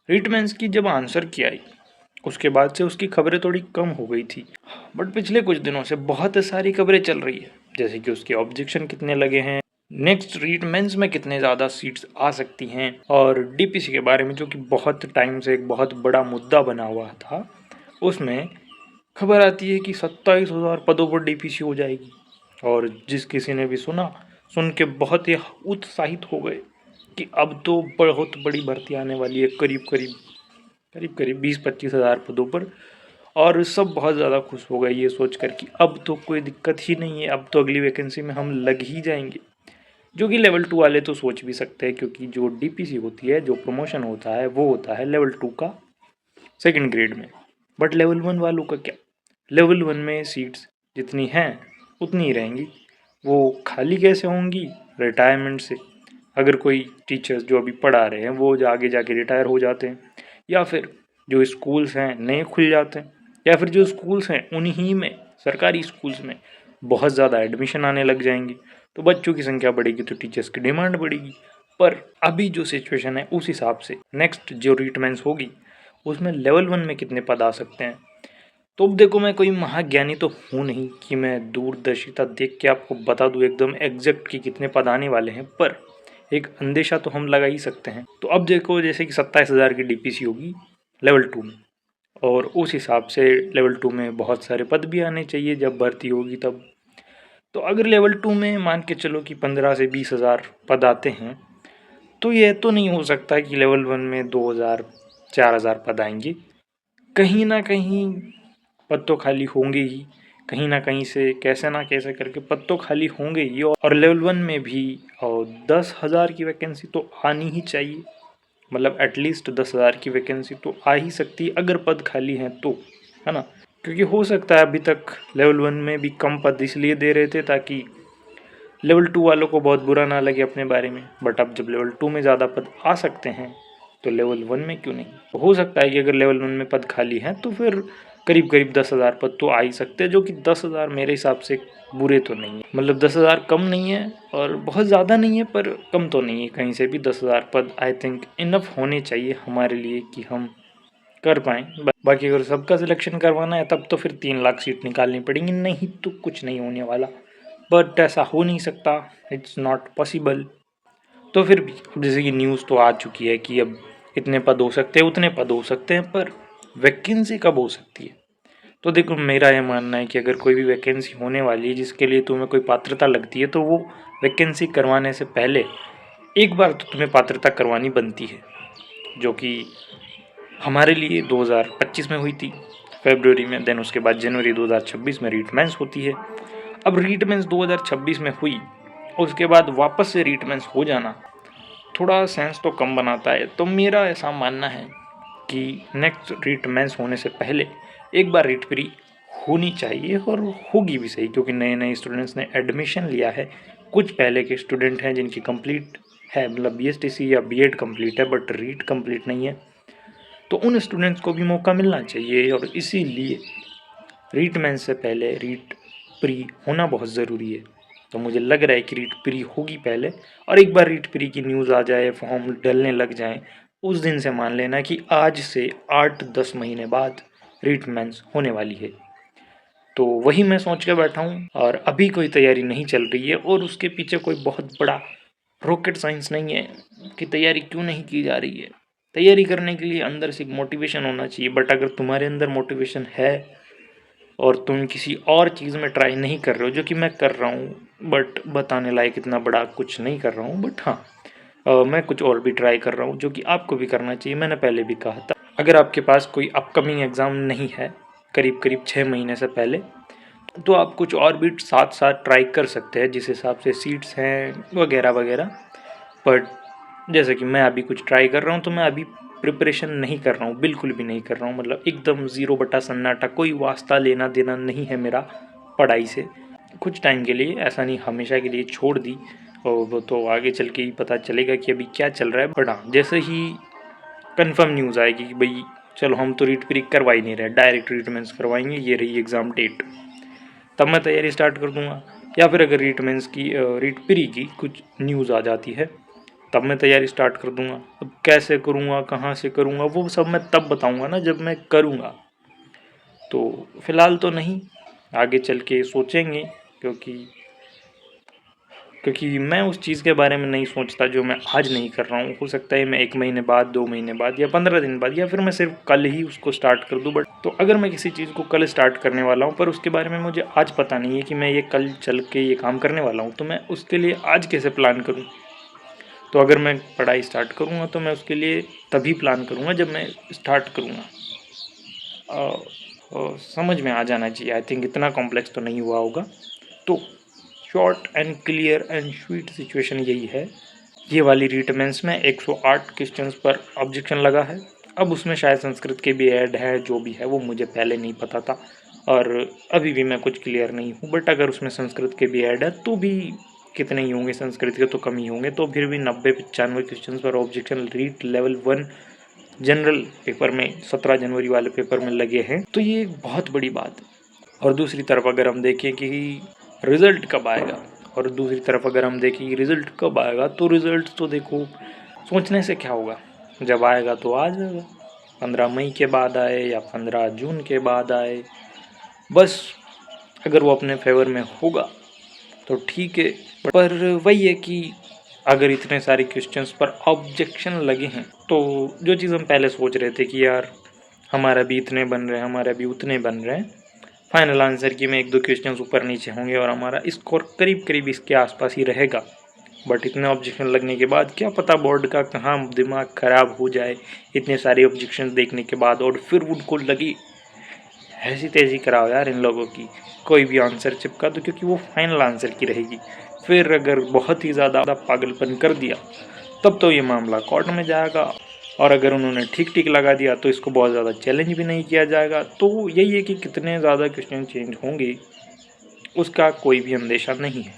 REET mains की जब answer की आई उसके बाद से उसकी खबरें थोड़ी कम हो गई थी, बट पिछले कुछ दिनों से बहुत सारी खबरें चल रही है, जैसे कि उसके ऑब्जेक्शन कितने लगे हैं, नेक्स्ट रीट मेंस में कितने ज़्यादा सीट्स आ सकती हैं, और डीपीसी के बारे में जो कि बहुत टाइम से एक बहुत बड़ा मुद्दा बना हुआ था, उसमें खबर आती है कि 27,000 पदों पर डीपीसी हो जाएगी। और जिस किसी ने भी सुना, सुन के बहुत ही उत्साहित हो गए कि अब तो बहुत बड़ी भर्ती आने वाली है, करीब करीब करीब करीब 20-25 हज़ार पदों पर। और सब बहुत ज़्यादा खुश हो गए ये सोचकर कि अब तो कोई दिक्कत ही नहीं है, अब तो अगली वैकेंसी में हम लग ही जाएंगे। जो कि लेवल 2 वाले तो सोच भी सकते हैं, क्योंकि जो डीपीसी होती है, जो प्रमोशन होता है, वो होता है लेवल 2 का सेकंड ग्रेड में। बट लेवल 1 वालों का क्या? लेवल 1 में सीट्स जितनी हैं उतनी ही रहेंगी। वो खाली कैसे होंगी? रिटायरमेंट से। अगर कोई टीचर्स जो अभी पढ़ा रहे हैं वो आगे जाके रिटायर हो जाते हैं, या फिर जो स्कूल्स हैं नए खुल जाते हैं, या फिर जो स्कूल्स हैं उन्हीं में, सरकारी स्कूल्स में बहुत ज़्यादा एडमिशन आने लग जाएंगे, तो बच्चों की संख्या बढ़ेगी तो टीचर्स की डिमांड बढ़ेगी। पर अभी जो सिचुएशन है उस हिसाब से नेक्स्ट जो रिटमेंस होगी उसमें लेवल 1 में कितने पद आ सकते हैं। तो अब देखो, मैं कोई महाज्ञानी तो हूँ नहीं कि मैं दूरदर्शिता देख के आपको बता दूँ एकदम एग्जैक्ट कि कितने पद आने वाले हैं, पर एक अंदेशा तो हम लगा ही सकते हैं। तो अब देखो, जैसे कि 27,000 की डीपीसी होगी लेवल 2 में, और उस हिसाब से लेवल 2 में बहुत सारे पद भी आने चाहिए जब भर्ती होगी तब। तो अगर लेवल 2 में मान के चलो कि 15 से 20 हज़ार पद आते हैं, तो यह तो नहीं हो सकता कि लेवल 1 में 2 हज़ार 4 हज़ार पद आएंगे। कहीं ना कहीं पद तो खाली होंगे ही, कहीं ना कहीं से कैसे ना कैसे करके पद तो खाली होंगे ही। और लेवल 1 में भी 10,000 की वैकेंसी तो आनी ही चाहिए, मतलब एटलीस्ट 10,000 की वैकेंसी तो आ ही सकती है अगर पद खाली हैं तो, है ना। क्योंकि हो सकता है अभी तक लेवल 1 में भी कम पद इसलिए दे रहे थे ताकि लेवल 2 वालों को बहुत बुरा ना लगे अपने बारे में, बट अब जब लेवल 2 में ज़्यादा पद आ सकते हैं तो लेवल 1 में क्यों नहीं। तो हो सकता है कि अगर लेवल 1 में पद खाली हैं तो फिर करीब करीब 10,000 पद तो आ ही सकते हैं, जो कि 10,000 मेरे हिसाब से बुरे तो नहीं है। मतलब 10,000 कम नहीं है और बहुत ज़्यादा नहीं है, पर कम तो नहीं है कहीं से भी। 10,000 पद आई थिंक इनफ होने चाहिए हमारे लिए कि हम कर पाएँ। बाकी अगर सबका सिलेक्शन करवाना है तब तो फिर 3 लाख सीट निकालनी पड़ेंगी, नहीं तो कुछ नहीं होने वाला। बट ऐसा हो नहीं सकता, इट्स नॉट पॉसिबल। तो फिर भी अब जैसे कि न्यूज़ तो आ चुकी है कि अब इतने पद हो सकते हैं, उतने पद हो सकते हैं, पर वैकेंसी कब हो सकती है? तो देखो, मेरा ये मानना है कि अगर कोई भी वैकेंसी होने वाली है जिसके लिए तुम्हें कोई पात्रता लगती है, तो वो वैकेंसी करवाने से पहले एक बार तो तुम्हें पात्रता करवानी बनती है, जो कि हमारे लिए 2025 में हुई थी फरवरी में। देन उसके बाद जनवरी 2026 में रीटमेंस होती है। अब रीटमेंस 2026 में हुई, उसके बाद वापस से रीटमेंस हो जाना थोड़ा सेंस तो कम बनाता है। तो मेरा ऐसा मानना है कि नेक्स्ट रीटमेंस होने से पहले एक बार रीट प्री होनी चाहिए, और होगी भी सही, क्योंकि नए नए स्टूडेंट्स ने एडमिशन लिया है। कुछ पहले के स्टूडेंट हैं जिनकी कंप्लीट है, मतलब बीएसटीसी या बीएड कंप्लीट है बट रीट कंप्लीट नहीं है, तो उन स्टूडेंट्स को भी मौका मिलना चाहिए। और इसीलिए रीट मेंस से पहले रीट प्री होना बहुत ज़रूरी है। तो मुझे लग रहा है कि रीट प्री होगी पहले, और एक बार रीट प्री की न्यूज़ आ जाए, फॉर्म डलने लग जाए, उस दिन से मान लेना कि आज से 8-10 महीने बाद रीट मेंस होने वाली है। तो वही मैं सोच के बैठा हूँ, और अभी कोई तैयारी नहीं चल रही है, और उसके पीछे कोई बहुत बड़ा रॉकेट साइंस नहीं है कि तैयारी क्यों नहीं की जा रही है। तैयारी करने के लिए अंदर से एक मोटिवेशन होना चाहिए, बट अगर तुम्हारे अंदर मोटिवेशन है और तुम किसी और चीज़ में ट्राई नहीं कर रहे हो, जो कि मैं कर रहा हूँ, बट बताने लायक इतना बड़ा कुछ नहीं कर रहा हूँ, बट हाँ मैं कुछ और भी ट्राई कर रहा हूँ जो कि आपको भी करना चाहिए। मैंने पहले भी कहा था, अगर आपके पास कोई अपकमिंग एग्ज़ाम नहीं है करीब करीब 6 महीने से पहले, तो आप कुछ और भी साथ साथ ट्राई कर सकते हैं जिस हिसाब से सीट्स हैं वगैरह वगैरह। बट जैसे कि मैं अभी कुछ ट्राई कर रहा हूँ, तो मैं अभी प्रिपरेशन नहीं कर रहा हूँ, बिल्कुल भी नहीं कर रहा हूँ, मतलब एकदम ज़ीरो बटा सन्नाटा, कोई वास्ता लेना देना नहीं है मेरा पढ़ाई से। कुछ टाइम के लिए, ऐसा नहीं हमेशा के लिए छोड़ दी, और वो तो आगे चल के ही पता चलेगा कि अभी क्या चल रहा है। बट हाँ, जैसे ही कंफर्म न्यूज़ आएगी कि भाई चलो हम तो रीट प्री करवा ही नहीं रहे, डायरेक्ट रीटमेंस करवाएंगे, ये रही एग्ज़ाम डेट, तब मैं तैयारी स्टार्ट कर दूंगा। या फिर अगर रीट मेंस की रीट प्री की कुछ न्यूज़ आ जाती है तब मैं तैयारी स्टार्ट कर दूंगा। अब कैसे करूंगा, कहाँ से करूंगा, वो सब मैं तब बताऊंगा ना जब मैं करूंगा। तो फिलहाल तो नहीं, आगे चल के सोचेंगे, क्योंकि क्योंकि मैं उस चीज़ के बारे में नहीं सोचता जो मैं आज नहीं कर रहा हूँ। हो सकता है मैं 1 महीने बाद, 2 महीने बाद या 15 दिन बाद, या फिर मैं सिर्फ कल ही उसको स्टार्ट कर दूँ। बट तो अगर मैं किसी चीज़ को कल स्टार्ट करने वाला हूँ पर उसके बारे में मुझे आज पता नहीं है कि मैं ये कल चल के ये काम करने वाला हूँ, तो मैं उसके लिए आज कैसे प्लान करूँ। तो अगर मैं पढ़ाई स्टार्ट करूँगा तो मैं उसके लिए तभी प्लान करूँगा जब मैं स्टार्ट करूँगा। समझ में आ जाना चाहिए, आई थिंक इतना कॉम्प्लेक्स तो नहीं हुआ होगा। तो short and clear and sweet situation यही है। ये वाली रीट मेंस में 108 क्वेश्चंस पर ऑब्जेक्शन लगा है। अब उसमें शायद संस्कृत के भी ऐड है, जो भी है वो मुझे पहले नहीं पता था और अभी भी मैं कुछ क्लियर नहीं हूँ। बट अगर उसमें संस्कृत के भी ऐड है तो भी कितने ही होंगे, संस्कृत के तो कम ही होंगे। तो फिर भी 90-95 क्वेश्चन पर objection REET level 1 general paper में 17 जनवरी वाले पेपर में लगे हैं, तो ये एक बहुत बड़ी बात है। और दूसरी तरफ अगर हम देखें कि रिज़ल्ट कब आएगा, और दूसरी तरफ अगर हम देखें कि रिज़ल्ट कब आएगा, तो रिज़ल्ट तो देखो सोचने से क्या होगा, जब आएगा तो आ जाएगा। 15 मई के बाद आए या 15 जून के बाद आए, बस अगर वो अपने फेवर में होगा तो ठीक है। पर वही है कि अगर इतने सारे क्वेश्चंस पर ऑब्जेक्शन लगे हैं, तो जो चीज़ हम पहले सोच रहे थे कि यार हमारा भी इतने बन रहे हैं, हमारा भी उतने बन रहे हैं, फाइनल आंसर की में 1-2 क्वेश्चंस ऊपर नीचे होंगे और हमारा स्कोर करीब करीब इसके आसपास ही रहेगा। बट इतने ऑब्जेक्शन लगने के बाद क्या पता बोर्ड का कहाँ दिमाग ख़राब हो जाए इतने सारे ऑब्जेक्शन देखने के बाद, और फिर उनको लगी ऐसी तेज़ी कराओ यार इन लोगों की, कोई भी आंसर चिपका दो क्योंकि वो फाइनल आंसर की रहेगी। फिर अगर बहुत ही ज़्यादा पागलपन कर दिया तब तो ये मामला कोर्ट में जाएगा, और अगर उन्होंने ठीक ठीक लगा दिया तो इसको बहुत ज़्यादा चैलेंज भी नहीं किया जाएगा। तो यही है कि कितने ज़्यादा क्वेश्चन चेंज होंगे उसका कोई भी अंदेशा नहीं है।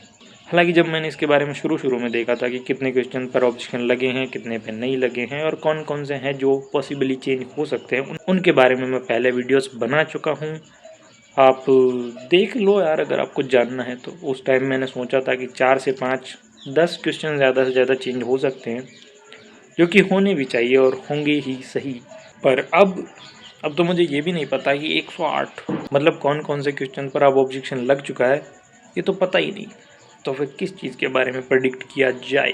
हालांकि जब मैंने इसके बारे में शुरू में देखा था कि कितने क्वेश्चन पर ऑब्जेक्शन लगे हैं, कितने पे नहीं लगे हैं, और कौन कौन से हैं जो पॉसिबली चेंज हो सकते हैं, उनके बारे में मैं पहले वीडियोस बना चुका हूँ। आप देख लो यार अगर आपको जानना है तो। उस टाइम मैंने सोचा था कि 4 से 5, 10 क्वेश्चन ज़्यादा से ज़्यादा चेंज हो सकते हैं, जो कि होने भी चाहिए और होंगे ही सही। पर अब तो मुझे ये भी नहीं पता कि 108 मतलब कौन कौन से क्वेश्चन पर अब ऑब्जेक्शन लग चुका है, ये तो पता ही नहीं। तो फिर किस चीज़ के बारे में प्रेडिक्ट किया जाए।